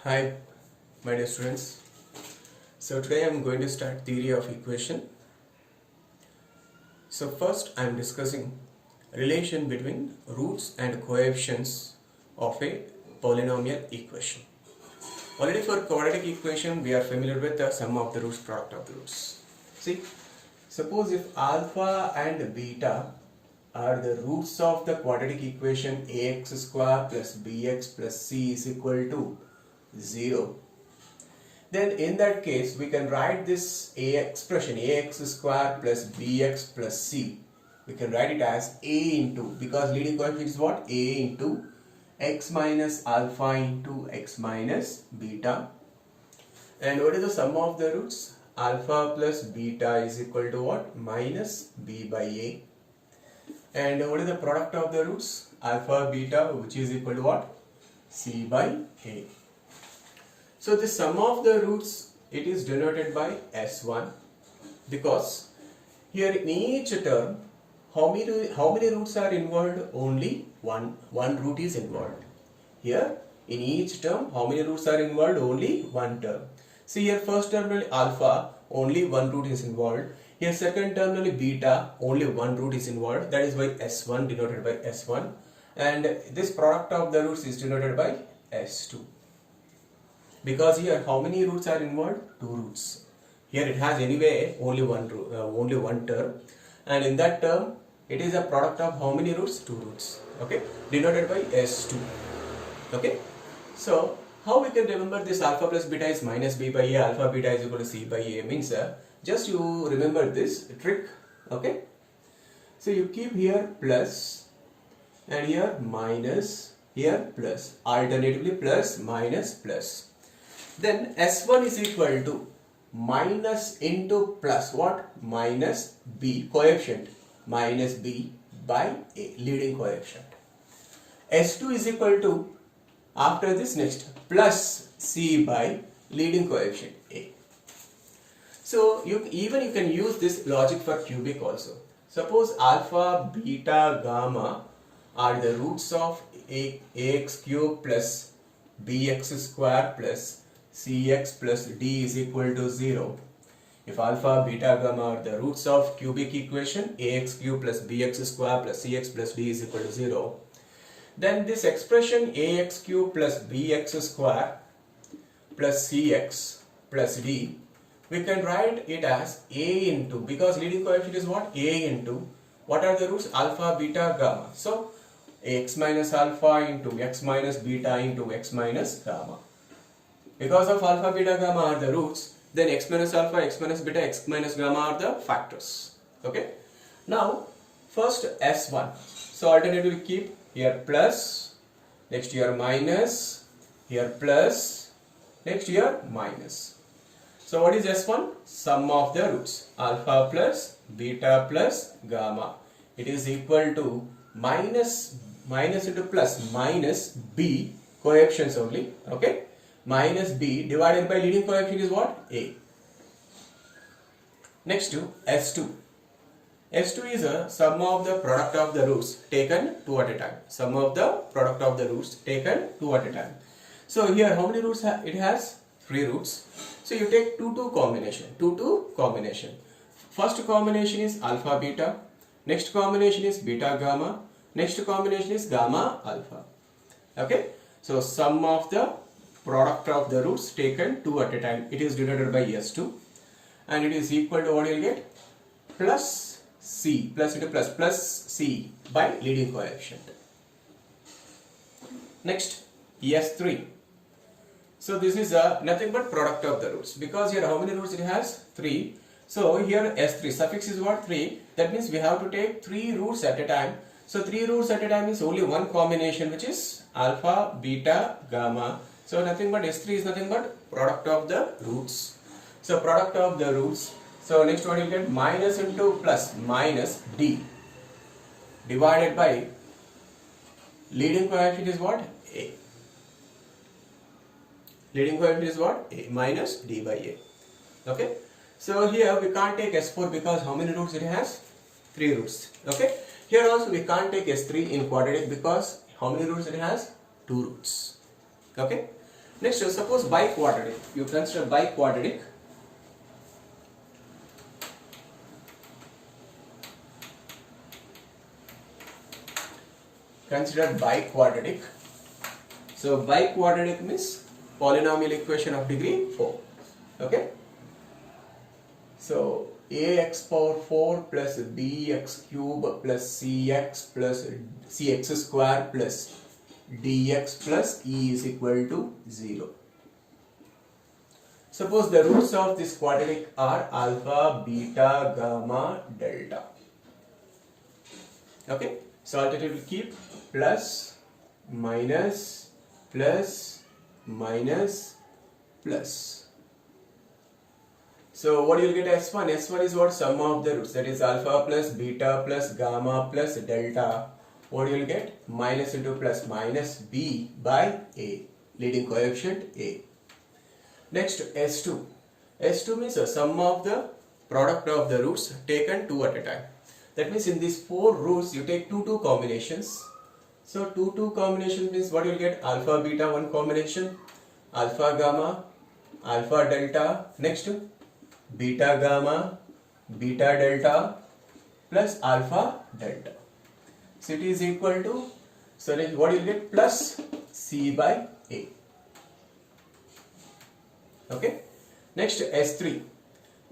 Hi, my dear students. So today I am going to start theory of equation. So first I am discussing relation between roots and coefficients of a polynomial equation. Already for quadratic equation we are familiar with the sum of the roots, product of the roots. See, suppose if alpha and beta are the roots of the quadratic equation ax square plus bx plus c is equal to 0, then in that case we can write this expression ax square plus bx plus c, we can write it as a into, because leading coefficient is what? A into x minus alpha into x minus beta. And what is the sum of the roots? Alpha plus beta is equal to what? Minus b by a. And what is the product of the roots? Alpha beta, which is equal to what? C by a. So the sum of the roots, it is denoted by S1, because here in each term how many roots are involved? Only one root is involved. Here in each term how many roots are involved? Only one term. See here first term alpha, only one root is involved. Here second term beta, only one root is involved. That is why S1 denoted by S1, and this product of the roots is denoted by S2. Because here how many roots are involved? Two roots. Here it has anyway only one term, and in that term it is a product of how many roots? Two roots. Okay, denoted by S2. Okay, so how we can remember this alpha plus beta is minus b by a, alpha beta is equal to c by a means just you remember this trick. Okay, so you keep here plus and here minus, here plus, alternatively plus minus plus. Then S1 is equal to minus into plus what? Minus b, coefficient, minus b by a, leading coefficient. S2 is equal to, after this next, plus c by leading coefficient a. So you can use this logic for cubic also. Suppose alpha, beta, gamma are the roots of ax cube plus bx square plus cx plus d is equal to 0. If alpha, beta, gamma are the roots of cubic equation ax cube plus bx square plus cx plus d is equal to 0, then this expression ax cube plus bx square plus cx plus d, we can write it as a into, because leading coefficient is what? A into, what are the roots? Alpha, beta, gamma. So x minus alpha into x minus beta into x minus gamma. Because of alpha, beta, gamma are the roots, then x minus alpha, x minus beta, x minus gamma are the factors. Okay. Now first S1. So alternatively keep here plus, next here minus, here plus, next here minus. So what is S1? Sum of the roots, alpha plus beta plus gamma. It is equal to minus into plus, minus b, coefficients only. Okay. Minus b divided by leading coefficient is what? A. Next to S2. S2 is a sum of the product of the roots taken two at a time. Sum of the product of the roots taken two at a time. So here how many roots it has? Three roots. So you take 2-2 combination. 2-2 combination. First combination is alpha beta. Next combination is beta gamma. Next combination is gamma alpha. Okay. So sum of the product of the roots taken two at a time, it is denoted by S2, and it is equal to what you will get? Plus c, plus into plus c by leading coefficient. Next S3. So this is nothing but product of the roots, because here how many roots it has? 3. So here S3, suffix is what? 3. That means we have to take 3 roots at a time. So 3 roots at a time is only one combination, which is alpha, beta, gamma. So nothing but S3 is nothing but product of the roots. So product of the roots. So next one you get minus into plus, minus d divided by leading coefficient is what? A. Leading coefficient is what? A, minus d by a. Okay. So here we can't take S4 because how many roots it has? 3 roots. Okay. Here also we can't take S3 in quadratic because how many roots it has? 2 roots. Okay. Next, suppose biquadratic. You consider biquadratic. Consider biquadratic. So biquadratic means polynomial equation of degree 4. Okay. So ax power 4 plus bx cube plus cx square plus dx plus e is equal to 0. Suppose the roots of this quadratic are alpha, beta, gamma, delta. Okay. So alternative will keep plus, minus, plus, minus, plus. So what you will get S1? S1 is what? Sum of the roots. That is alpha plus beta plus gamma plus delta. What you will get? Minus into plus, minus b by a, leading coefficient a. Next, S2. S2 means a sum of the product of the roots taken 2 at a time. That means in these 4 roots you take 2 combinations. So 2 combination means what you will get? Alpha beta 1 combination, alpha gamma, alpha delta. Next, beta gamma, beta delta plus alpha delta. So it is equal to, so what you will get? Plus c by a. Okay. Next, S3.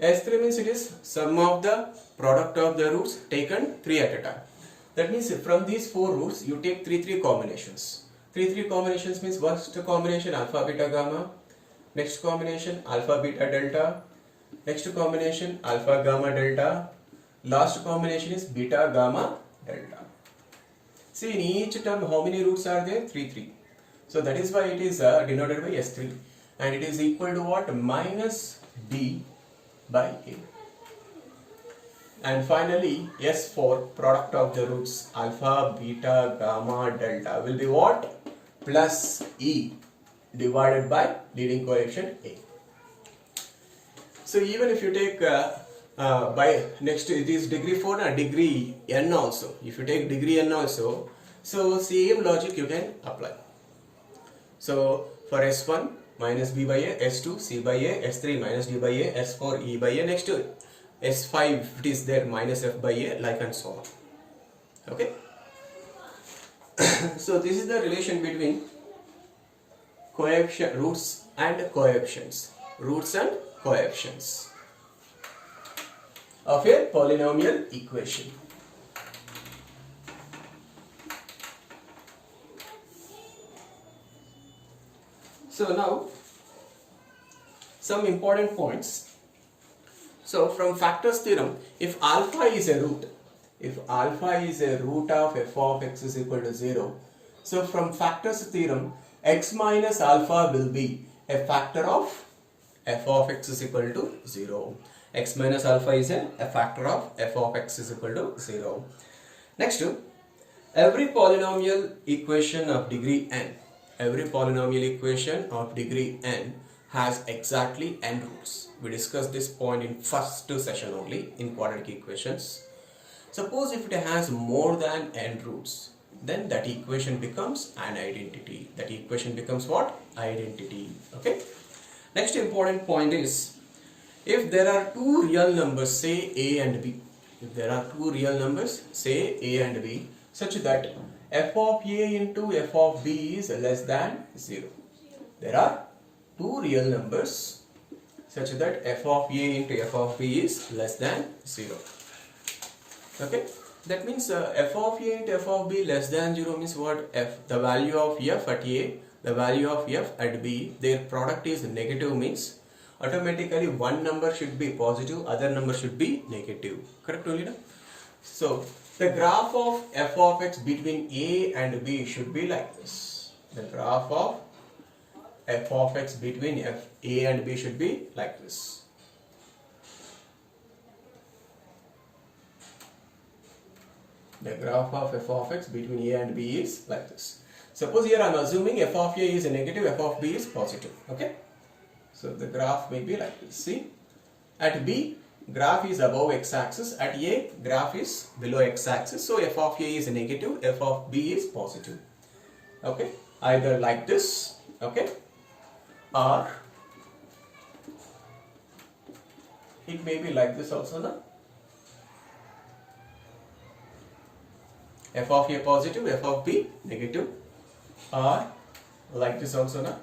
S3 means it is sum of the product of the roots taken 3 at a time. That means from these 4 roots you take 3 combinations. 3 combinations means first combination alpha beta gamma, next combination alpha beta delta, next combination alpha gamma delta, last combination is beta gamma delta. See, in each term how many roots are there? 3. So that is why it is denoted by S3, and it is equal to what? Minus b by a. And finally, S4, product of the roots alpha, beta, gamma, delta will be what? Plus e divided by leading coefficient a. So even if you take by next, it is degree 4 and degree n also. If you take degree n also, so same logic you can apply. So for S1 minus b by a, S2 c by a, S3 minus d by a, S4 e by a. Next S5 it is there minus f by a, like and so on. Okay. So this is the relation between coefficient roots and coefficients. Roots and coefficients of a polynomial equation. So now some important points. So from factors theorem, if alpha is a root, of f of x is equal to 0, so from factors theorem, x minus alpha will be a factor of f of x is equal to 0. X minus alpha is a factor of f of x is equal to 0. Next, every polynomial equation of degree n, has exactly n roots. We discussed this point in first session only in quadratic equations. Suppose if it has more than n roots, then that equation becomes an identity. That equation becomes what? Identity. Okay. Next important point is, if there are 2 real numbers, say a and b, such that f of a into f of b is less than 0. There are 2 real numbers such that f of a into f of b is less than 0. Okay, that means f of a into f of b less than 0 means what? The value of f at a, the value of f at b, their product is negative, means automatically one number should be positive, other number should be negative. Correct only, no? So the graph of f of x between a and b should be like this. The graph of f of x between a and b should be like this. The graph of f of x between a and b is like this. Suppose here I am assuming f of a is negative, f of b is positive. Okay. So the graph may be like this. See, at b graph is above x-axis, at a graph is below x-axis. So f of a is negative, f of b is positive. Okay, either like this. Okay, or it may be like this also, no? F of A positive, F of B negative, or like this also, no?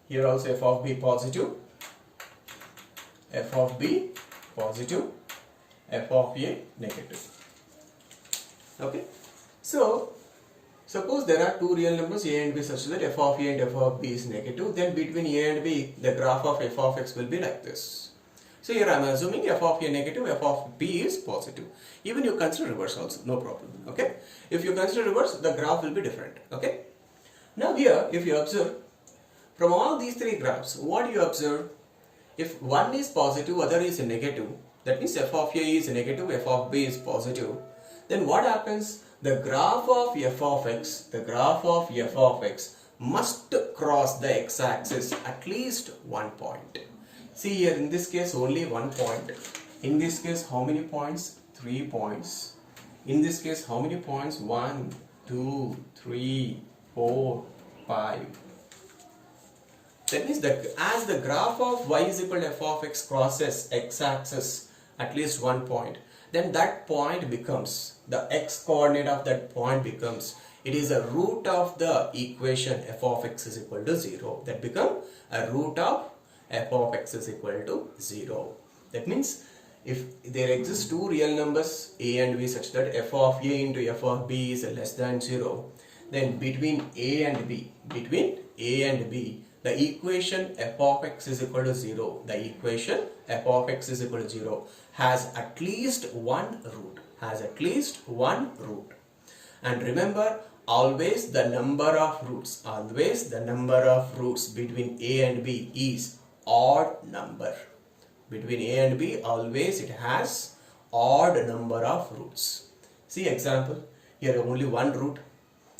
Here also F of B positive, F of B positive, F of A negative. Okay, so suppose there are two real numbers A and B such that F of A and F of B is negative, then between A and B the graph of F of X will be like this. So here I am assuming F of A negative, F of B is positive. Even you consider reverse also, no problem. Okay, if you consider reverse, the graph will be different. Okay, now here if you observe from all these three graphs, what you observe, if one is positive, other is negative, that means F of A is negative, F of B is positive, then what happens? The graph of F of X must cross the x-axis at least 1 point. See here, in this case only 1 point. In this case how many points? 3 points. In this case how many points? 1, 2, 3, 4, 5. That means that as the graph of y is equal to F of X crosses x-axis at least 1 point, then that point becomes, the x coordinate of that point becomes, it is a root of the equation F of X is equal to 0. That become a root of F of X is equal to 0. That means if there exist two real numbers A and B such that F of A into F of B is less than 0, then between A and B, the equation F of X is equal to 0, the equation F of X is equal to 0 has at least one root, and remember, always the number of roots between A and B is odd number. Between A and B always it has odd number of roots. See example, here only one root,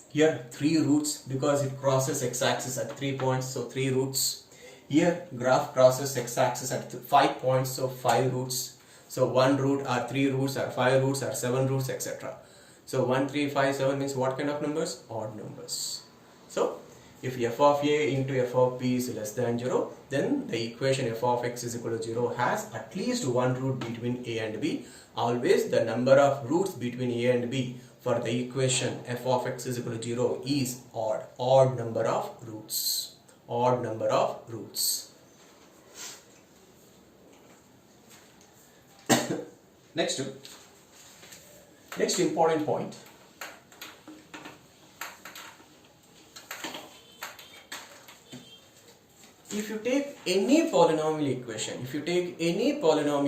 here 3 roots because it crosses x-axis at 3 points, so 3 roots. Here graph crosses x-axis at 5 points, so 5 roots. So 1 root or 3 roots or 5 roots or 7 roots, etc. So 1, 3, 5, 7 means what kind of numbers? Odd numbers. So if F of A into F of B is less than 0, then the equation F of X is equal to 0 has at least one root between A and B. Always the number of roots between A and B for the equation F of X is equal to 0 is odd number of roots. Next important point. If you take any polynomial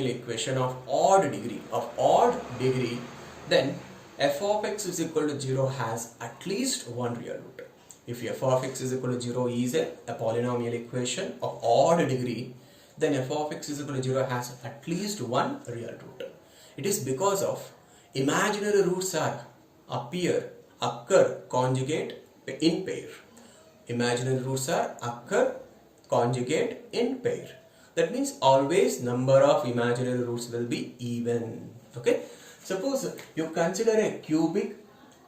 equation of odd degree, then F of X is equal to 0 has at least one real root. If F of X is equal to 0 is a polynomial equation of odd degree, then F of X is equal to 0 has at least one real root. It is because of imaginary roots occur conjugate in pair. Imaginary roots occur conjugate in pair. That means always number of imaginary roots will be even. Okay. Suppose you consider a cubic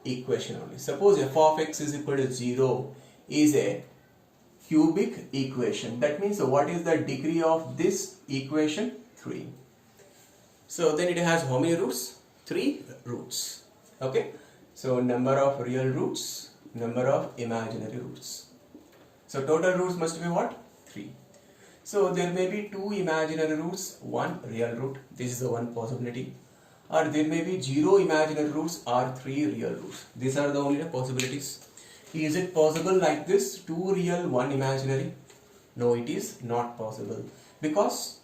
equation only. Suppose F of X is equal to 0 is a cubic equation. That means what is the degree of this equation? 3. So then it has how many roots? 3 roots. Okay. So number of real roots, number of imaginary roots. So total roots must be what? 3. So there may be 2 imaginary roots, 1 real root. This is the one possibility. Or there may be 0 imaginary roots or 3 real roots. These are the only possibilities. Is it possible like this? 2 real, 1 imaginary? No, it is not possible. Because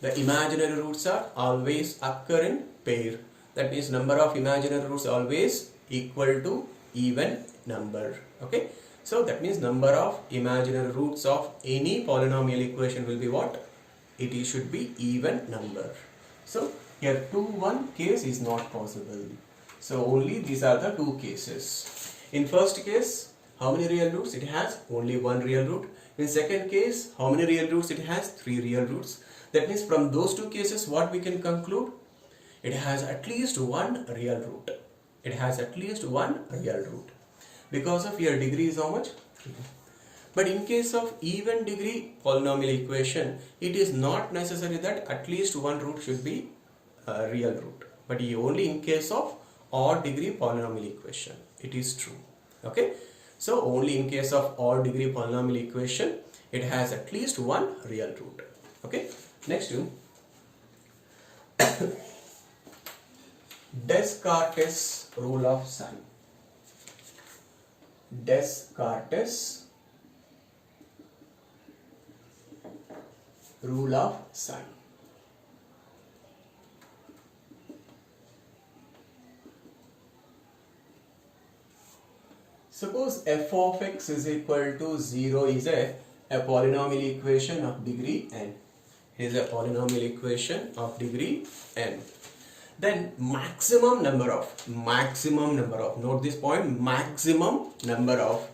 the imaginary roots are always occur in pair. That means number of imaginary roots always equal to even number. Okay. So that means number of imaginary roots of any polynomial equation will be what? It should be even number. So here 2, 1 case is not possible. So only these are the 2 cases. In first case, how many real roots? It has only 1 real root. In second case, how many real roots? It has 3 real roots. That means from those 2 cases, what we can conclude? it has at least one real root. It has at least one real root. Because of your degree is how much? 3. But in case of even degree polynomial equation, it is not necessary that at least one root should be a real root. But only in case of odd degree polynomial equation, it is true. Okay. So only in case of odd degree polynomial equation, it has at least one real root. Okay. Next to Descartes' rule of sign. Descartes' rule of sign. Suppose f of x is equal to 0 is a polynomial equation of degree n. It is a polynomial equation of degree n. Then maximum number of, note this point, maximum number of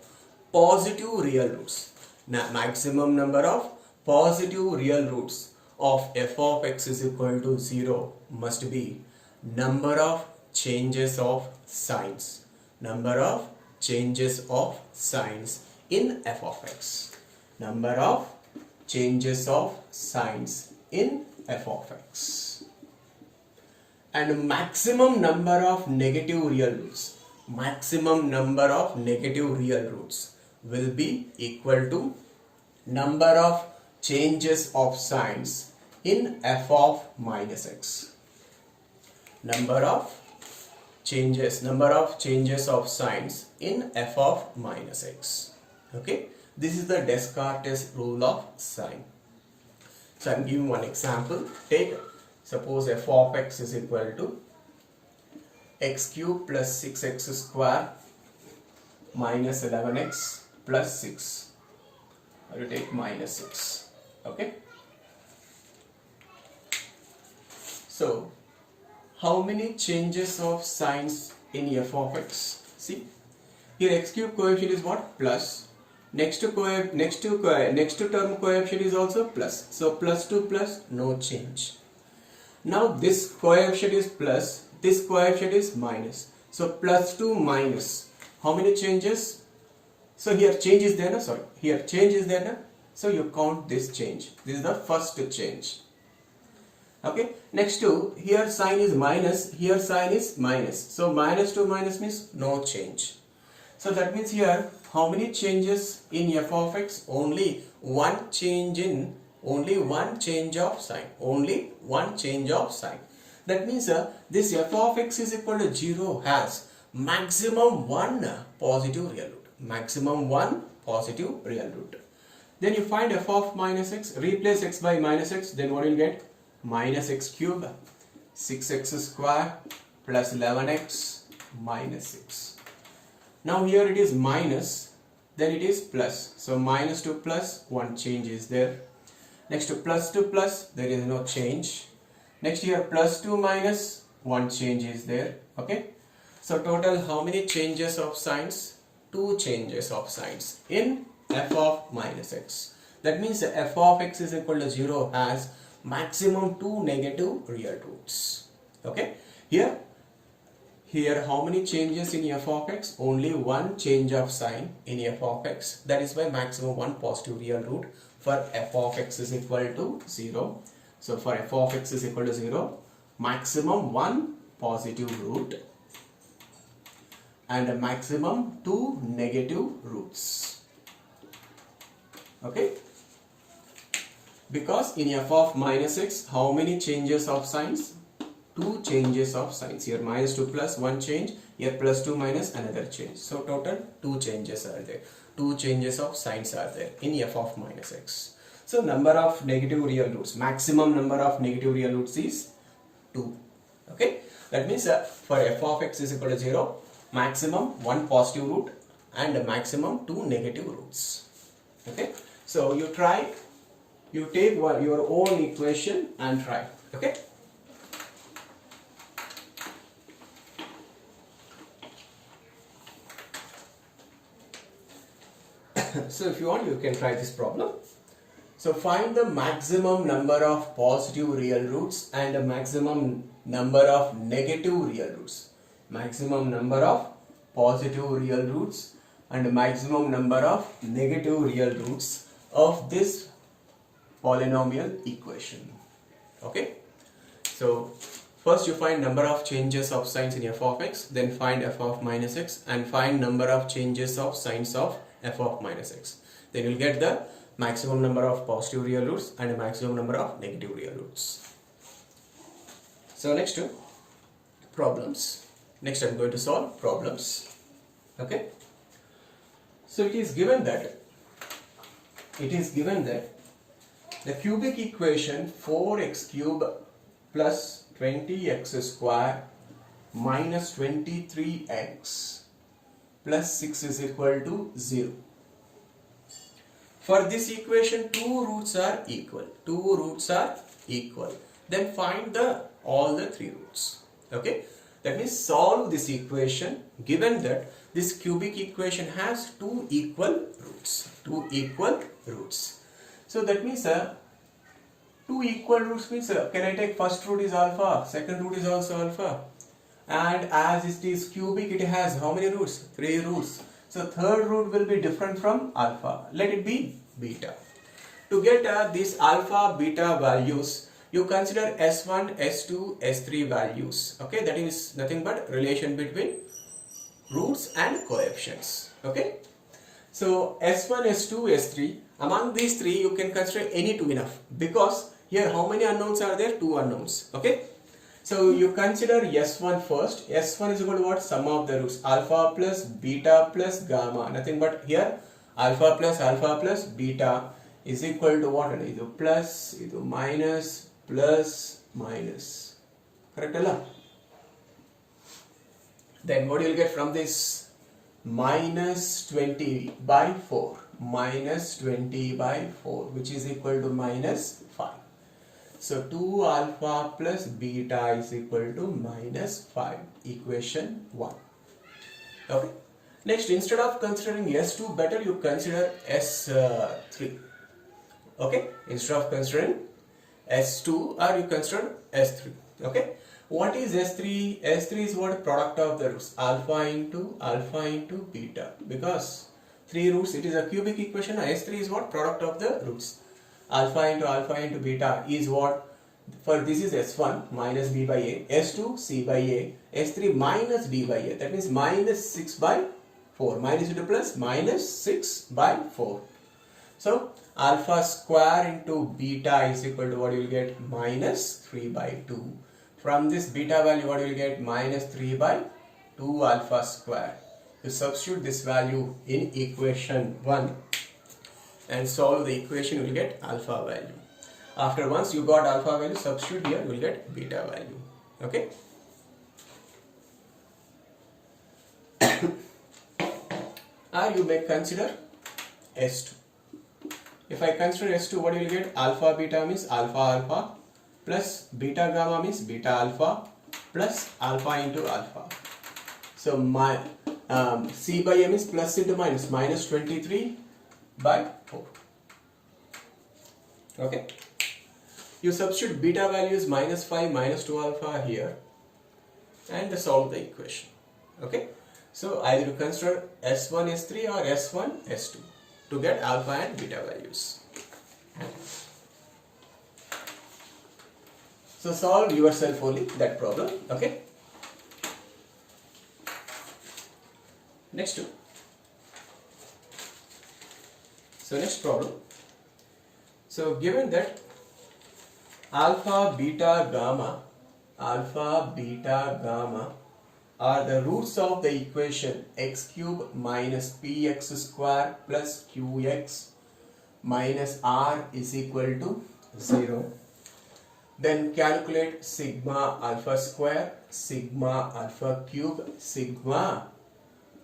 positive real roots. Now, maximum number of positive real roots of f of x is equal to 0 must be number of changes of signs. Number of changes of signs in f of x. Number of changes of signs in f of x. And maximum number of negative real roots. Maximum number of negative real roots will be equal to number of changes of signs in f of minus x. Number of changes of signs in f of minus x. Okay, this is the Descartes rule of sign. So I am giving one example. Take suppose f of x is equal to x cube plus 6x square minus 11x plus 6. I will take minus 6. Okay. So how many changes of signs in f of x? See, here x cube coefficient is what? Plus. Next term coefficient is also plus. So plus to plus, no change. Now this coefficient is plus, this coefficient is minus. So plus to minus. How many changes? So here change is there, no? Sorry. Here change is there, no? So you count this change. This is the first change. Okay. Next to here sign is minus, here sign is minus. So minus to minus means no change. So that means here how many changes in f of x? Only one change of sign. Only one change of sign. That means this f of x is equal to 0 has maximum one positive real root. Maximum one positive real root. Then you find f of minus x, replace x by minus x, then what will you get? Minus x cube, 6x square plus 11x minus 6. Now here it is minus, then it is plus. So minus to plus, one change is there. Next to plus, there is no change. Next here plus to minus, one change is there. Okay. So total how many changes of signs? 2 changes of signs in f of minus x. That means f of x is equal to 0 has maximum 2 negative real roots. Okay. Here how many changes in f of x? Only one change of sign in f of x. That is why maximum one positive real root for f of x is equal to 0. So for f of x is equal to 0, maximum one positive root and a maximum 2 negative roots. Okay. Because in f of minus x, how many changes of signs? 2 changes of signs. Here minus to plus, one change. Here plus to minus, another change. So total 2 changes are there. 2 changes of signs are there in f of minus x. So number of negative real roots, maximum number of negative real roots is 2. Okay. That means for f of x is equal to 0, maximum 1 positive root and a maximum 2 negative roots. Okay. So you try. You take your own equation and try. Okay. So if you want, you can try this problem. So find the maximum number of positive real roots and the maximum number of negative real roots. Maximum number of positive real roots and maximum number of negative real roots of this polynomial equation. Okay. So first you find number of changes of signs in f of x, then find f of minus x and find number of changes of signs of f of minus x. Then you will get the maximum number of positive real roots and a maximum number of negative real roots. So next to problems. Next I am going to solve problems. Okay. So it is given that the cubic equation 4x cube plus 20x square minus 23x plus 6 is equal to 0. For this equation, two roots are equal. Then find all the three roots. Okay. That means solve this equation given that this cubic equation has two equal roots. So that means two equal roots means can I take first root is alpha, second root is also alpha, and as it is cubic it has how many roots? 3 roots. So third root will be different from alpha. Let it be beta. To get these alpha beta values, you consider S1, S2, S3 values. Okay, that is nothing but relation between roots and coefficients. Okay. So S1, S2, S3, among these three you can consider any two enough, because here how many unknowns are there? 2 unknowns. Okay. So you consider S1 first. S1 is equal to what? Sum of the roots. Alpha plus beta plus gamma. Nothing but here alpha plus beta is equal to what? Either plus, either minus, plus, minus. Correct? Then what you will get from this? Minus 20 by 4. Minus 20 by 4, which is equal to minus 5. So 2 alpha plus beta is equal to minus 5. Equation 1. Okay. Next, instead of considering S2, better you consider S3. Okay. Instead of considering S2, or you consider S3. Okay. What is S3? S3 is what? Product of the roots. Alpha into beta. Because 3 roots, it is a cubic equation. S3 is what? Product of the roots. Alpha into beta is what? For this is S1 minus b by a, S2 c by a, S3 minus d by a. That means minus 6 by 4. Minus into plus, minus 6 by 4. So alpha square into beta is equal to what you will get? Minus 3 by 2. From this beta value, what you will get? Minus 3 by 2 alpha square. You substitute this value in equation 1 and solve the equation, you will get alpha value. After once you got alpha value, substitute here, you will get beta value. Okay. Or you may consider S2. If I consider S2, what you will get? Alpha beta means alpha alpha plus beta gamma means beta alpha plus alpha into alpha. So my C by M is plus into minus, minus 23 by 4. Okay. You substitute beta values minus 5, minus 2 alpha here and solve the equation. Okay. So either you consider S1, S3 or S1, S2 to get alpha and beta values. So solve yourself only that problem. Okay. Next two. So next problem. So given that alpha, beta, gamma are the roots of the equation x cube minus px square plus qx minus r is equal to 0. Then calculate sigma alpha square, sigma alpha cube, sigma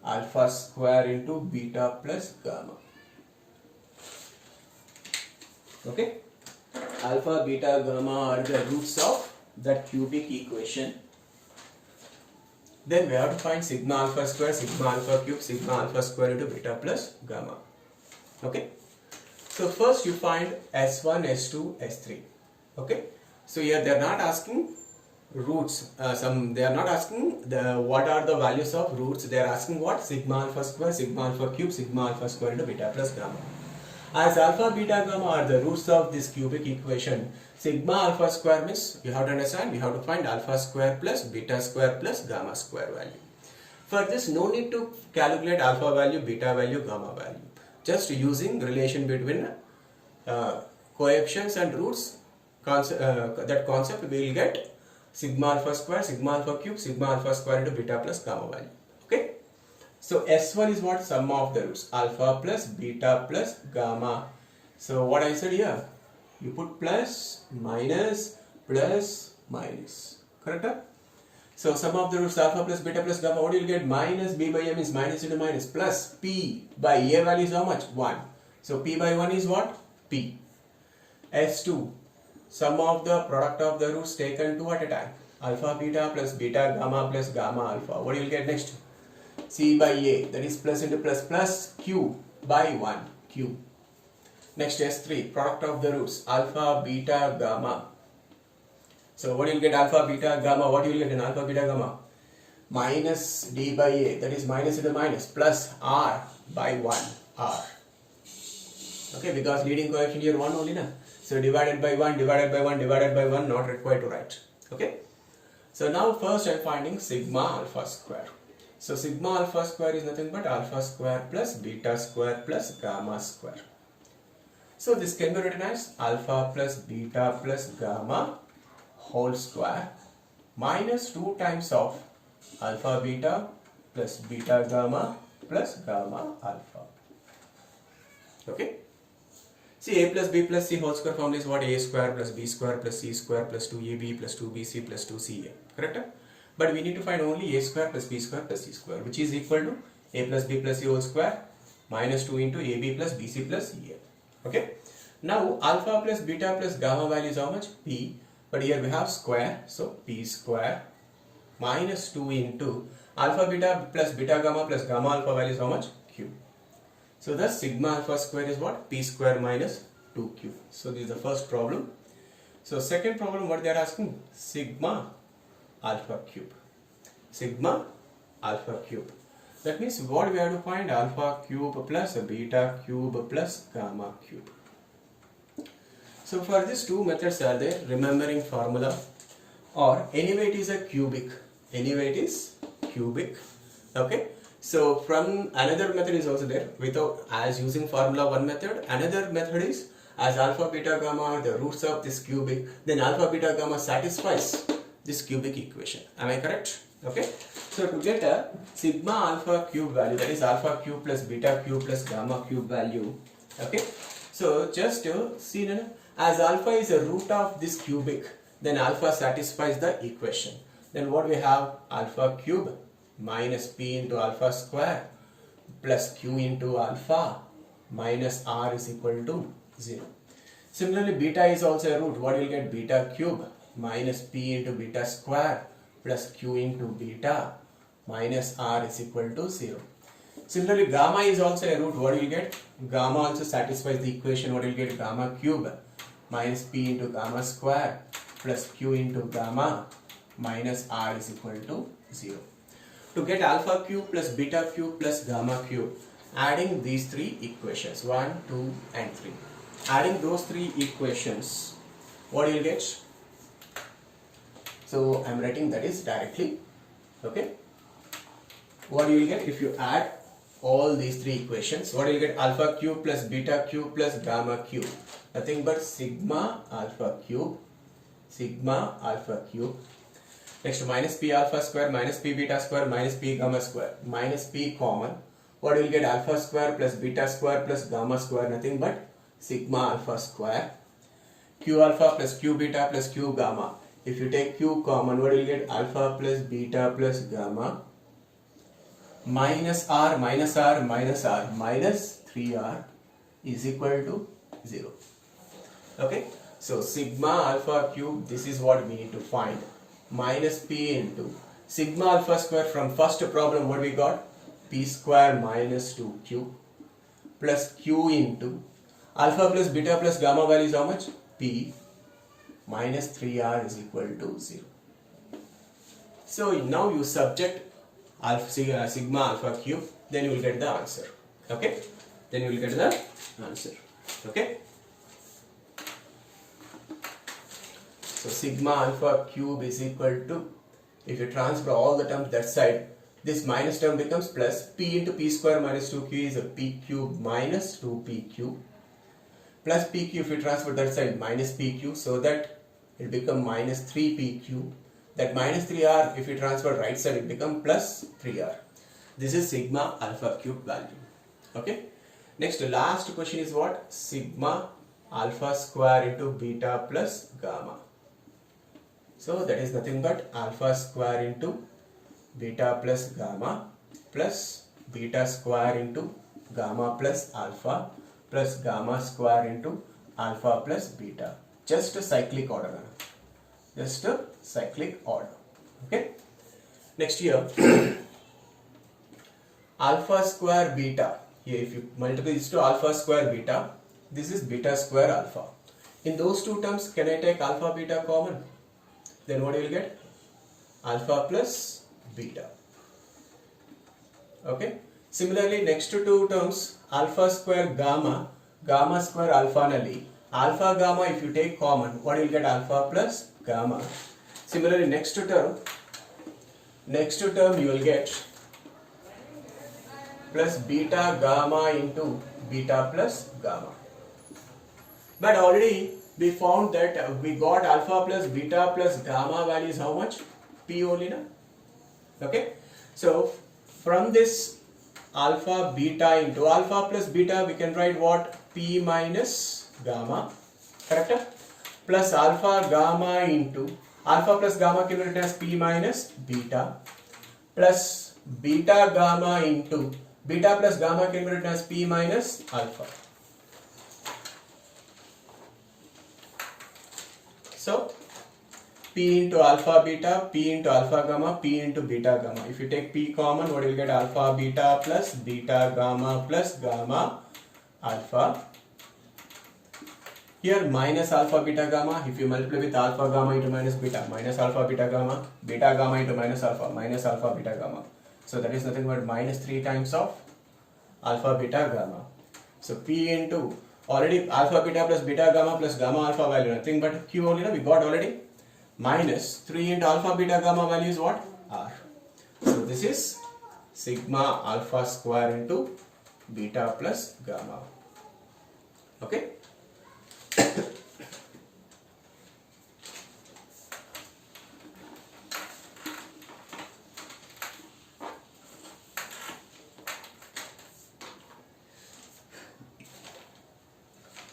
alpha square into beta plus gamma. Okay. Alpha, beta, gamma are the roots of that cubic equation. Then we have to find sigma alpha square, sigma alpha cube, sigma alpha square into beta plus gamma. Okay. So first you find S1, S2, S3. Okay. So here they are not asking roots. They are not asking what are the values of roots. They are asking what? Sigma alpha square, sigma alpha cube, sigma alpha square into beta plus gamma. As alpha, beta, gamma are the roots of this cubic equation, sigma alpha square means you have to understand, you have to find alpha square plus beta square plus gamma square value. For this, no need to calculate alpha value, beta value, gamma value. Just using relation between coefficients and roots, that concept we will get sigma alpha square, sigma alpha cube, sigma alpha square into beta plus gamma value. Okay. So S1 is what? Sum of the roots, alpha plus beta plus gamma. So what I said here, you put plus, minus, correct? So sum of the roots alpha plus beta plus gamma, what you will get? Minus b by a means minus into minus, plus p by a value is how much? 1. So p by 1 is what? P. S2, sum of the product of the roots taken 2 at a time, alpha beta plus beta gamma plus gamma alpha. What you will get next? C by A, that is plus into plus, plus Q by 1, Q. Next S3, product of the roots, alpha, beta, gamma. So what you will get? Alpha, beta, gamma. What you will get in alpha, beta, gamma? Minus D by A, that is minus into minus, plus R by 1, R. Okay, because leading coefficient here 1 only, na? So divided by 1, divided by 1, divided by 1, not required to write. Okay. So now first I am finding sigma alpha square. So sigma alpha square is nothing but alpha square plus beta square plus gamma square. So this can be written as alpha plus beta plus gamma whole square minus 2 times of alpha beta plus beta gamma plus gamma alpha. Okay. See, a plus b plus c whole square formula is what? A square plus b square plus c square plus 2ab plus 2bc plus 2ca. Correct? But we need to find only a square plus b square plus c square, which is equal to a plus b plus c whole square minus 2 into ab plus bc plus ca. Okay. Now alpha plus beta plus gamma value is how much? P. But here we have square, so p square minus 2 into alpha beta plus beta gamma plus gamma alpha value is how much? Q. So the sigma alpha square is what? P square minus 2q. So this is the first problem. So second problem, what they are asking? Sigma alpha cube. Sigma alpha cube. That means what we have to find? Alpha cube plus beta cube plus gamma cube. So for these two methods are there, remembering formula, or anyway it is a cubic. Anyway it is cubic. Okay. So from another method is also there, without as using formula one method. Another method is as alpha beta gamma are the roots of this cubic, then alpha beta gamma satisfies this cubic equation. Am I correct? Okay. So to get a sigma alpha cube value, that is alpha cube plus beta cube plus gamma cube value. Okay. So just see, as alpha is a root of this cubic, then alpha satisfies the equation. Then what we have? Alpha cube minus p into alpha square plus q into alpha minus r is equal to 0. Similarly, beta is also a root. What you will get? Beta cube minus p into beta square plus q into beta minus r is equal to 0. Similarly, gamma is also a root. What you will get? Gamma also satisfies the equation. What you will get? Gamma cube minus p into gamma square plus q into gamma minus r is equal to 0. To get alpha cube plus beta cube plus gamma cube, adding these three equations 1, 2 and 3. Adding those three equations, what you will get? So I am writing that is directly. Okay. What you will get if you add all these three equations? What you will get? Alpha cube plus beta cube plus gamma cube. Nothing but sigma alpha cube. Sigma alpha cube. Next, minus p alpha square minus p beta square minus p gamma square. Minus p common. What you will get? Alpha square plus beta square plus gamma square. Nothing but sigma alpha square. Q alpha plus q beta plus q gamma. If you take q common, what you will get? Alpha plus beta plus gamma minus r minus r minus r minus 3r is equal to 0. Okay. So sigma alpha cube, this is what we need to find. Minus p into sigma alpha square from first problem, what we got? P square minus 2q plus q into Alpha plus beta plus gamma value is how much? P minus 3r is equal to 0. So now you subject sigma alpha cube, then you will get the answer. Okay? Then you will get the answer. Okay? So sigma alpha cube is equal to, if you transfer all the terms that side, this minus term becomes plus p into p square minus 2q is a p cube minus 2p cube, plus pq if you transfer that side minus pq, so that it become minus 3p cube. That minus 3r if you transfer right side it become plus 3r. This is sigma alpha cube value. Okay. Next, last question is what? Sigma alpha square into beta plus gamma. So that is nothing but alpha square into beta plus gamma plus beta square into gamma plus alpha plus gamma square into alpha plus beta. Just a cyclic order. Just a cyclic order. Okay. Next here, alpha square beta. Here if you multiply this to alpha square beta, this is beta square alpha. In those two terms, can I take alpha beta common? Then what you will get? Alpha plus beta. Okay. Similarly, next to two terms, alpha square gamma, gamma square alpha nulli. Alpha gamma if you take common, what you will get? Alpha plus gamma. Similarly, next to term you will get plus beta gamma into beta plus gamma. But already we found that we got alpha plus beta plus gamma values how much? P only, na? Okay. So from this alpha beta into alpha plus beta we can write what? P minus gamma, correct? Plus alpha gamma into alpha plus gamma can be written as P minus beta, plus beta gamma into beta plus gamma can be written as P minus alpha. So P into alpha beta, P into alpha gamma, P into beta gamma. If you take P common, what you will get? Alpha beta plus beta gamma plus gamma alpha. Here minus alpha beta gamma, if you multiply with alpha gamma into minus alpha beta gamma into minus alpha beta gamma. So that is nothing but minus 3 times of alpha beta gamma. So P into already alpha beta plus beta gamma plus gamma alpha value, nothing but Q only, we got already. Minus 3 into alpha beta gamma value is what? R. So this is sigma alpha square into beta plus gamma. Okay.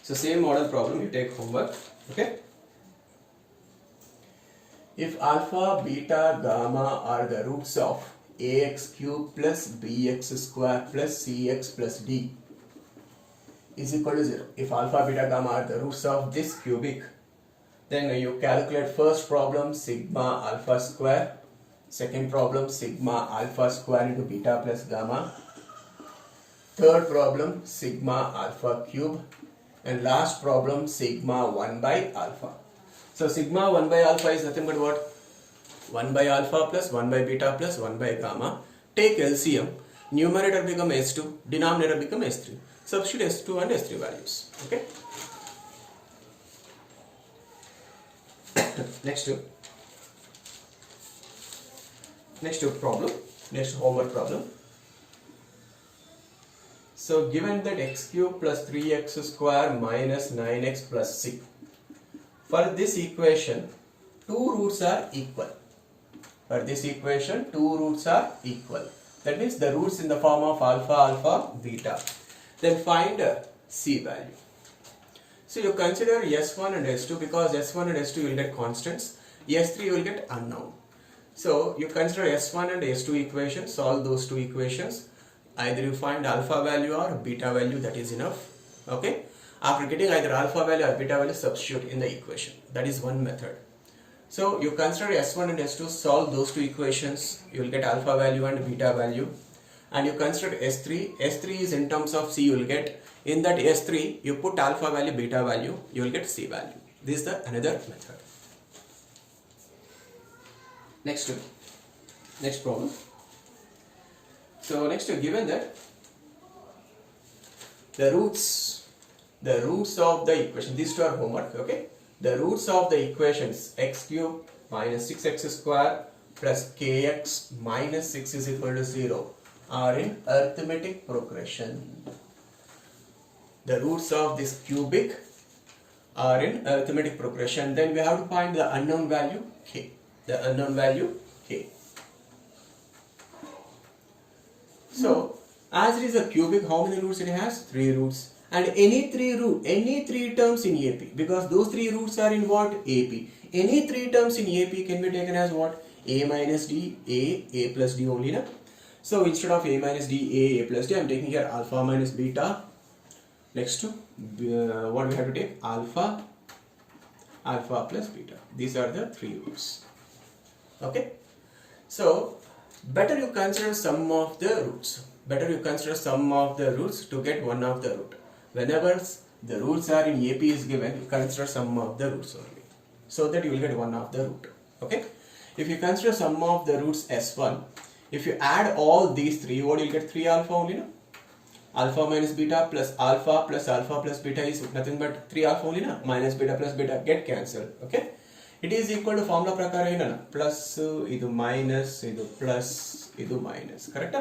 So same model problem, you take homework. Okay. If alpha, beta, gamma are the roots of ax cube plus bx square plus cx plus d is equal to 0. If alpha, beta, gamma are the roots of this cubic, then you calculate first problem sigma alpha square, second problem sigma alpha square into beta plus gamma, third problem sigma alpha cube, and last problem sigma 1 by alpha. So sigma 1 by alpha is nothing but what? 1 by alpha plus 1 by beta plus 1 by gamma. Take LCM, numerator become S2, denominator become S3. Substitute S2 and S3 values. Okay. Next problem, next homework problem. So given that x cube plus 3x square minus 9x plus 6. For this equation, two roots are equal. For this equation, two roots are equal. That means the roots in the form of alpha, alpha, beta. Then find C value. So you consider S1 and S2 because S1 and S2 you will get constants. S3 you will get unknown. So you consider S1 and S2 equations, solve those two equations. Either you find alpha value or beta value, that is enough. Okay. After getting either alpha value or beta value, substitute in the equation. That is one method. So you consider S1 and S2, solve those two equations, you will get alpha value and beta value. and you consider S3. S3 is in terms of C, you will get in that S3 you put alpha value, beta value, you will get C value. This is the another method. Next problem. So next given that the roots of the equation, these two are homework, okay? The roots of the equations x cube minus 6x square plus kx minus 6 is equal to 0 are in arithmetic progression. The roots of this cubic are in arithmetic progression. Then we have to find the unknown value k. The unknown value k. So, as it is a cubic, how many roots it has? 3 roots. And any three terms in AP, because those 3 roots are in what? AP. Any 3 terms in AP can be taken as what? A minus D, A plus D only, na? So, instead of A minus D, A plus D, I am taking here alpha minus beta. Next to what we have to take? Alpha plus beta. These are the 3 roots. Okay. So, better you consider sum of the roots. Better you consider sum of the roots to get one of the root. Whenever the roots are in AP is given, you consider sum of the roots only, so that you will get one of the root. Okay. If you consider sum of the roots S1, if you add all these 3, what you will get? 3 alpha only, no? Alpha minus beta plus alpha plus beta is nothing but 3 alpha only, na? Minus beta plus beta get cancelled. Okay. It is equal to formula prakara ಏನನ plus idu minus idu plus idu minus, correct?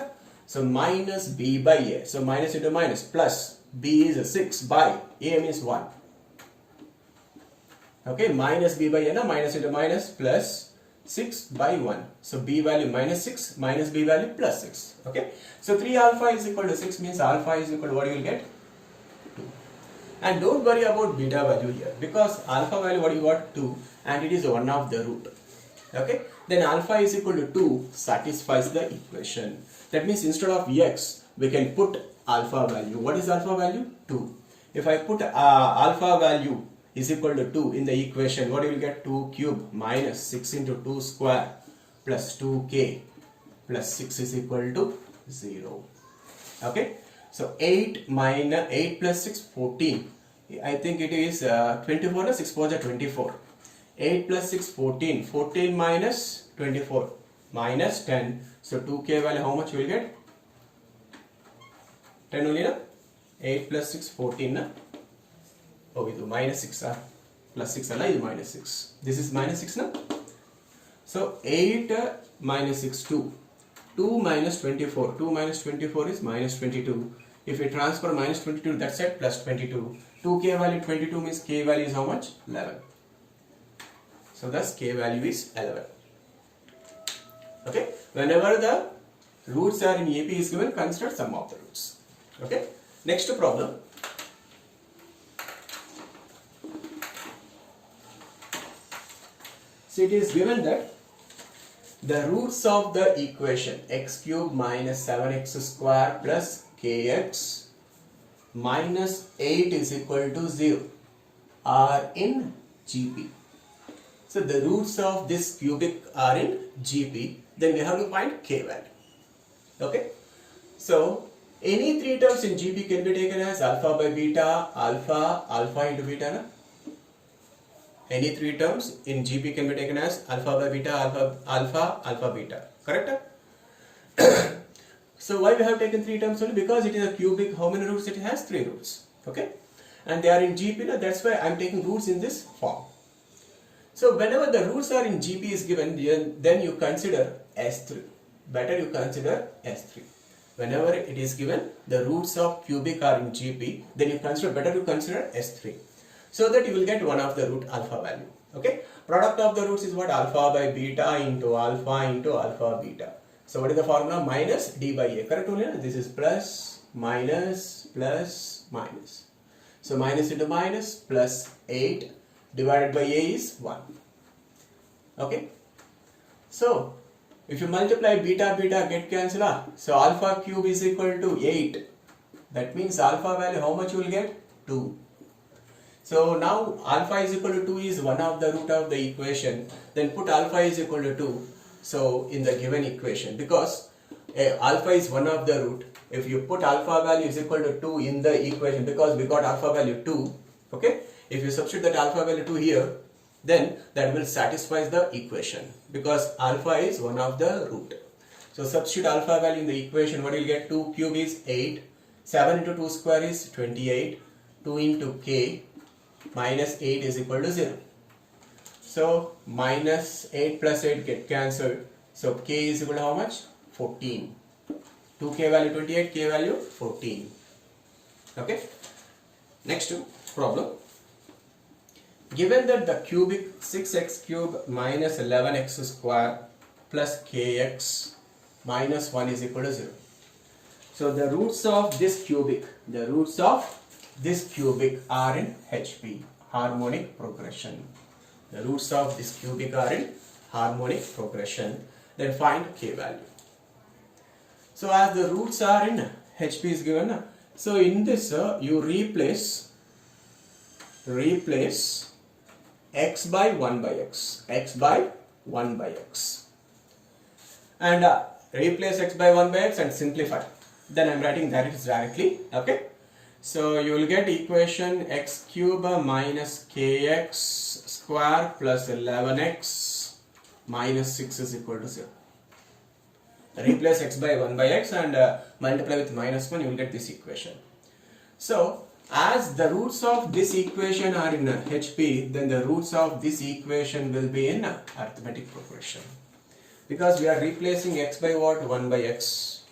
So minus b by a, so minus into minus plus b is 6 by a means 1. Okay, minus b by a, na? Minus into minus plus 6 by 1. So b value minus 6 minus b value plus 6. Okay, so 3 alpha is equal to 6 means alpha is equal to what you will get? 2. And don't worry about beta value here, because alpha value what you got? 2, and it is one of the root. Okay, then alpha is equal to 2 satisfies the equation. That means instead of x we can put alpha value. What is alpha value? 2. If I put alpha value is equal to 2 in the equation, what you will get? 2 cube minus 6 into 2 square plus 2k plus 6 is equal to 0. Okay, so 8 plus 6, 14. I think it is 24 or 6 4 are 24. 8 plus 6, 14. 14 minus 24 minus 10. So 2k value how much you will get? 10 only, na? 8 plus 6, 14, na? Oh, ಇದು minus 6 plus 6 ಅಲ್ಲ, ಇದು minus 6. This is minus 6, na? So 8 minus 6, 2. 2 minus 24. 2 minus 24 is minus 22. If we transfer minus 22 that side plus 22. 2k value 22 means k value is how much? 11. So thus k value is 11. Okay. Whenever the roots are in AP is given, consider sum of the roots. Okay. Next problem. So it is given that the roots of the equation x cube minus 7x square plus kx minus 8 is equal to 0 are in GP. So the roots of this cubic are in GP. Then we have to find k value. Okay. So any 3 terms in GP can be taken as alpha by beta, alpha into beta, na? Any 3 terms in GP can be taken as alpha by beta, alpha beta, correct? So why we have taken 3 terms only? Because it is a cubic. How many roots it has? 3 roots. Okay, and they are in GP, na? That's why I am taking roots in this form. So whenever the roots are in GP is given, then you consider S3. Better you consider S3. Whenever it is given the roots of cubic are in GP, then you better you consider S3, so that you will get one of the root alpha value. Okay, product of the roots is what? Alpha by beta into alpha beta. So what is the formula? Minus d by a, correct only? This is plus minus plus minus. So minus into minus plus 8 divided by a is 1. Okay, so if you multiply beta get cancel. So alpha cube is equal to 8. That means alpha value how much you will get? 2. So now alpha is equal to 2 is one of the root of the equation. Then put alpha is equal to 2. So in the given equation, because alpha is one of the root. If you put alpha value is equal to 2 in the equation, because we got alpha value 2, okay, if you substitute that alpha value 2 here, then that will satisfy the equation, because alpha is one of the root. So substitute alpha value in the equation, what you will get? 2 cube is 8, 7 into 2 square is 28, 2 into k minus 8 is equal to 0. So minus 8 plus 8 get cancelled. So k is equal to how much? 14. 2k value 28, k value 14. Okay. Next problem. Given that the cubic 6x cube minus 11x square plus kx minus 1 is equal to 0. So the roots of this cubic are in HP, harmonic progression. The roots of this cubic are in harmonic progression. Then find k value. So as the roots are in HP is given, so in this you replace x by 1 by x, and replace x by 1 by x and simplify. Then I am writing that is directly. Okay. So you will get equation x cube minus kx square plus 11x minus 6 is equal to 0. Replace x by 1 by x and multiply with minus 1, you will get this equation. So as the roots of this equation are in HP, then the roots of this equation will be in arithmetic progression, because we are replacing x by what? 1 by x.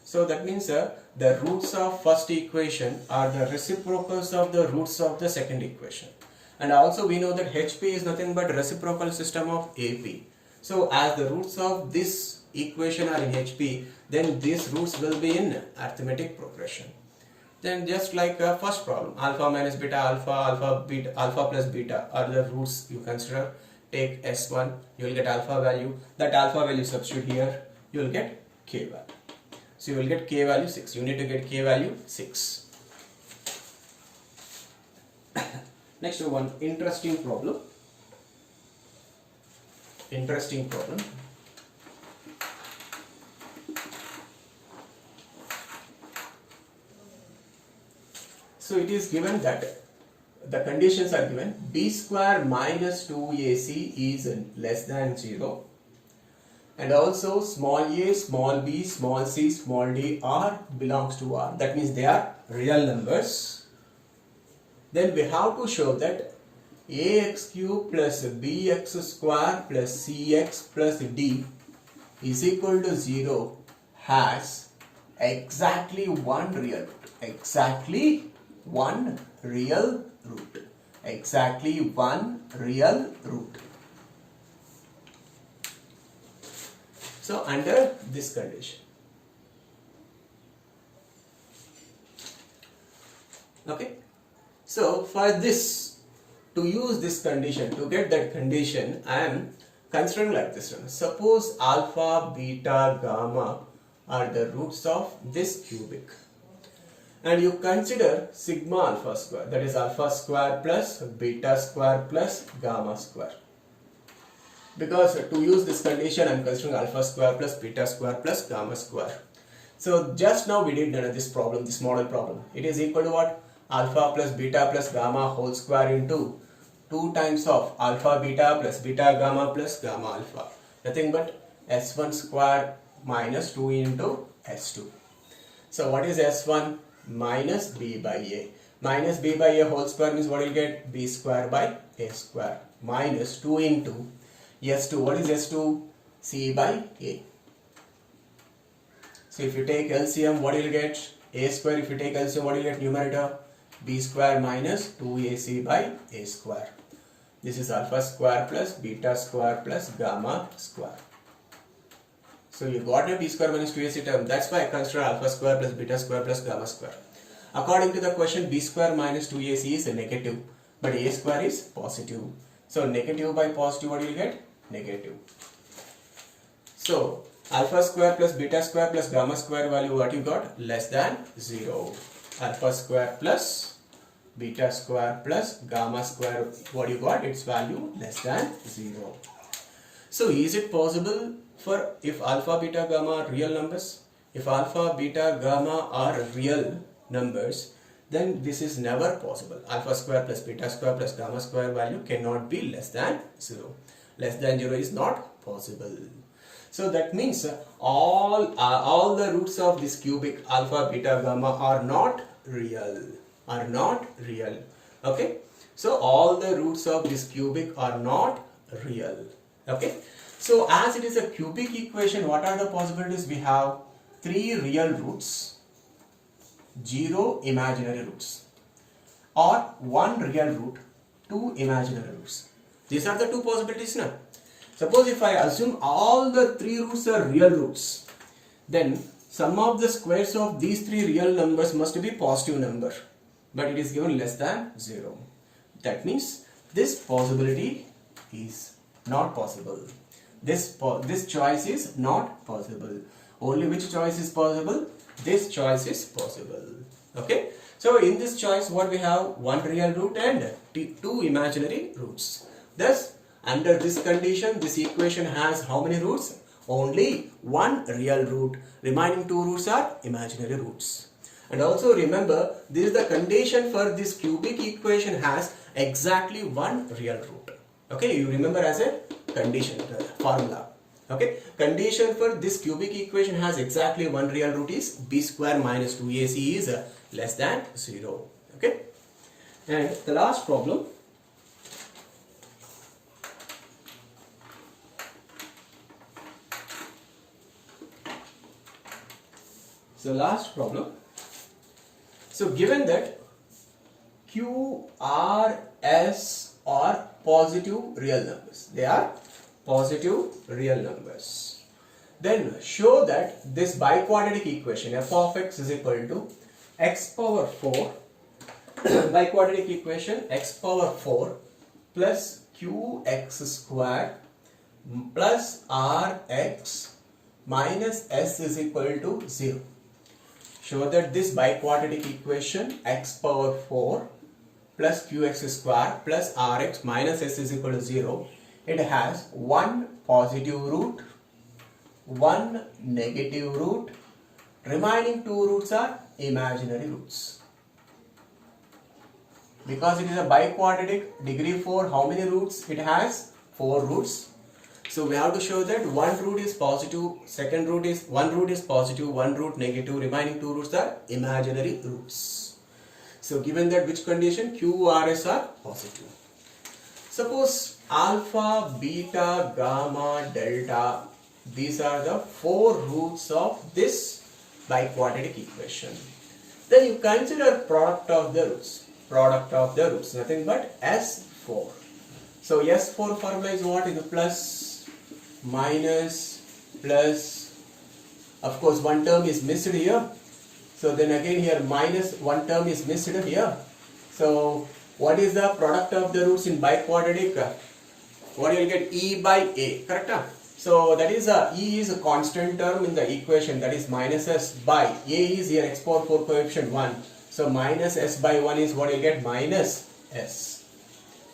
So that means the roots of first equation are the reciprocals of the roots of the second equation. And also we know that HP is nothing but reciprocal system of AP. So as the roots of this equation are in HP, then these roots will be in arithmetic progression. Then just like first problem, alpha minus beta, alpha plus beta are the roots you consider. Take S1, you will get alpha value. That alpha value substitute here, you will get k value. So you will get k value 6. You need to get k value 6. Next one, interesting problem. So it is given that the conditions are given: b square minus 2ac is less than 0, and also small a, small b, small c, small d are belongs to R. That means they are real numbers. Then we have to show that ax cube plus bx square plus cx plus d is equal to 0 has exactly one real root. Exactly one real root. So under this condition, okay, so for this, to use this condition, to get that condition, I am considering like this one. Suppose alpha, beta, gamma are the roots of this cubic, and you consider sigma alpha square, that is alpha square plus beta square plus gamma square. Because to use this condition, I am considering alpha square plus beta square plus gamma square. So just now we did this problem, this model problem. It is equal to what? Alpha plus beta plus gamma whole square into 2 times of alpha beta plus beta gamma plus gamma alpha. Nothing but S1 square minus 2 into S2. So what is S1? Minus b by a. Minus b by a whole square means what you get? B square by a square minus 2 into S2. What is S2? C by a. So if you take LCM, what you will get? A square. If you take LCM, what you get? Numerator b square minus 2ac by a square. This is alpha square plus beta square plus gamma square. So you got a b square minus 2ac term. That's why I consider alpha square plus beta square plus gamma square. According to the question, b square minus 2ac is a negative, but a square is positive. So negative by positive, what do you get? Negative. So alpha square plus beta square plus gamma square value, what you got? Less than 0. Alpha square plus beta square plus gamma square, what you got? Its value less than 0. So is it possible for if alpha, beta, gamma are real numbers, if alpha, beta, gamma are real numbers, then this is never possible. Alpha square plus beta square plus gamma square value cannot be less than 0. Less than 0 is not possible. So that means all the roots of this cubic alpha, beta, gamma are not real. Are not real. Okay. So all the roots of this cubic are not real. Okay. So as it is a cubic equation, what are the possibilities? We have 3 real roots, 0 imaginary roots, or 1 real root, 2 imaginary roots. These are the 2 possibilities now. Suppose if I assume all the 3 roots are real roots, then sum of the squares of these 3 real numbers must be positive number, but it is given less than 0. That means this possibility is not possible. This choice is not possible. Only which choice is possible? This choice is possible. Okay. So in this choice, what we have? 1 real root and 2 imaginary roots. Thus, under this condition, this equation has how many roots? Only 1 real root. Remaining 2 roots are imaginary roots. And also remember, this is the condition for this cubic equation has exactly 1 real root. Okay, you remember as a condition formula. Okay, condition for this cubic equation has exactly 1 real root is b square minus 2ac is less than 0. Okay, and the last problem. So last problem. So given that Q, R, S are positive real numbers, they are positive real numbers, then show that this biquadratic equation f of x is equal to x power 4 biquadratic equation x power 4 plus qx square plus rx minus s is equal to 0. Show that this biquadratic equation x power 4 plus qx square plus rx minus s is equal to 0. It has 1 positive root, 1 negative root, remaining 2 roots are imaginary roots. Because it is a biquadratic, degree 4, how many roots? It has 4 roots. So we have to show that 1 root is positive, second root is 1 root is positive, 1 root negative, remaining 2 roots are imaginary roots. So given that which condition? Q, R, S are positive. Suppose alpha, beta, gamma, delta, these are the 4 roots of this biquadratic equation. Then you consider product of the roots. Product of the roots, nothing but S4. So S4 formula is what? Is plus, minus, plus, of course one term is missed here. So then again here minus one term is missed here. So what is the product of the roots in biquadratic? What you will get? E by A, correct? So that is E is a constant term in the equation, that is minus S by A is here x power 4 coefficient 1. So minus S by 1 is what you get? Minus S.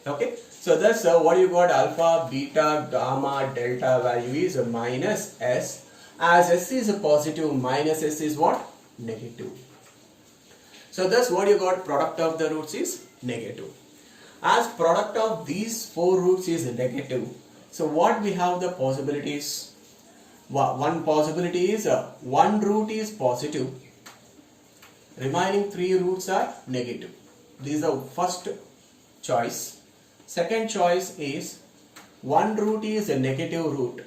Okay. So thus what you got? Alpha, beta, gamma, delta value is minus S. As S is a positive, minus S is what? Negative. So thus what you got? Product of the roots is negative. As product of these 4 roots is negative, so what we have the possibilities? One possibility is 1 root is positive, remaining 3 roots are negative. This is the first choice. Second choice is 1 root is a negative root,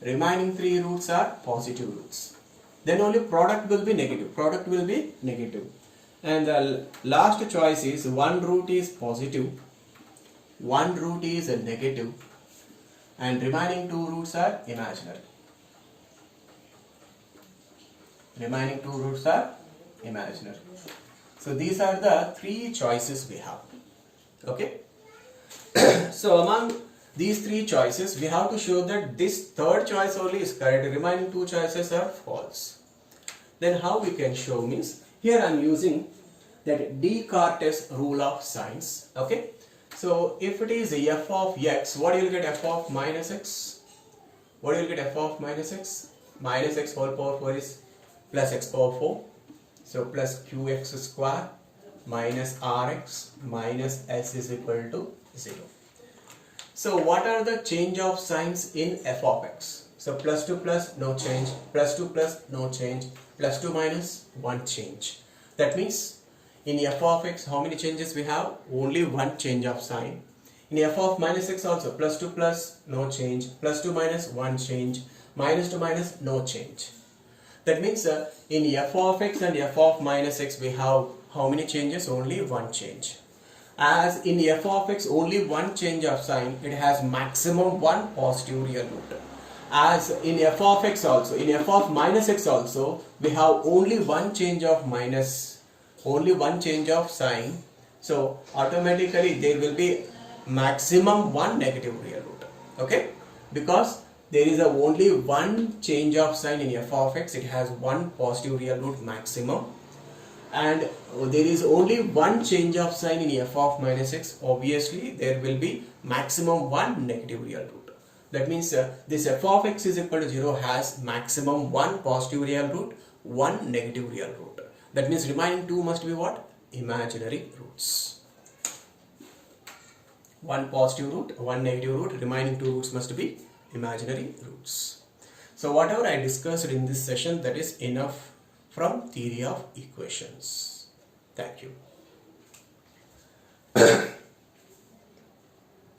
remaining 3 roots are positive roots. Then only product will be negative. Product will be negative. And the last choice is 1 root is positive, 1 root is a negative, and remaining 2 roots are imaginary. Remaining 2 roots are imaginary. So these are the 3 choices we have. Okay. So among these 3 choices, we have to show that this third choice only is correct. Remaining 2 choices are false. Then how we can show means, here I am using that Descartes rule of signs. Okay. So if it is f of x, what you will get? F of minus x. What do you get? F of minus x? Minus x whole power 4 is plus x power 4. So plus qx square minus rx minus s is equal to 0. So what are the change of signs in f of x? So plus to plus, no change. Plus to plus, no change. Plus to minus, one change. That means in f of x, how many changes we have? Only one change of sign. In f of minus x also, plus to plus, no change. Plus to minus, one change. Minus to minus, no change. That means in f of x and f of minus x, we have how many changes? Only one change. As in f of x, only one change of sign, it has maximum one positive real root. As in f of x also, in f of minus x also, we have only one change of minus, only one change of sign. So automatically there will be maximum one negative real root. Okay, because there is only one change of sign in f of x, it has one positive real root maximum, and there is only one change of sign in f of minus x. Obviously there will be maximum one negative real root. That means this f of x is equal to 0 has maximum one positive real root, one negative real root. That means remaining two must be what? Imaginary roots. One positive root, one negative root, remaining two roots must be imaginary roots. So whatever I discussed in this session, that is enough from theory of equations. Thank you.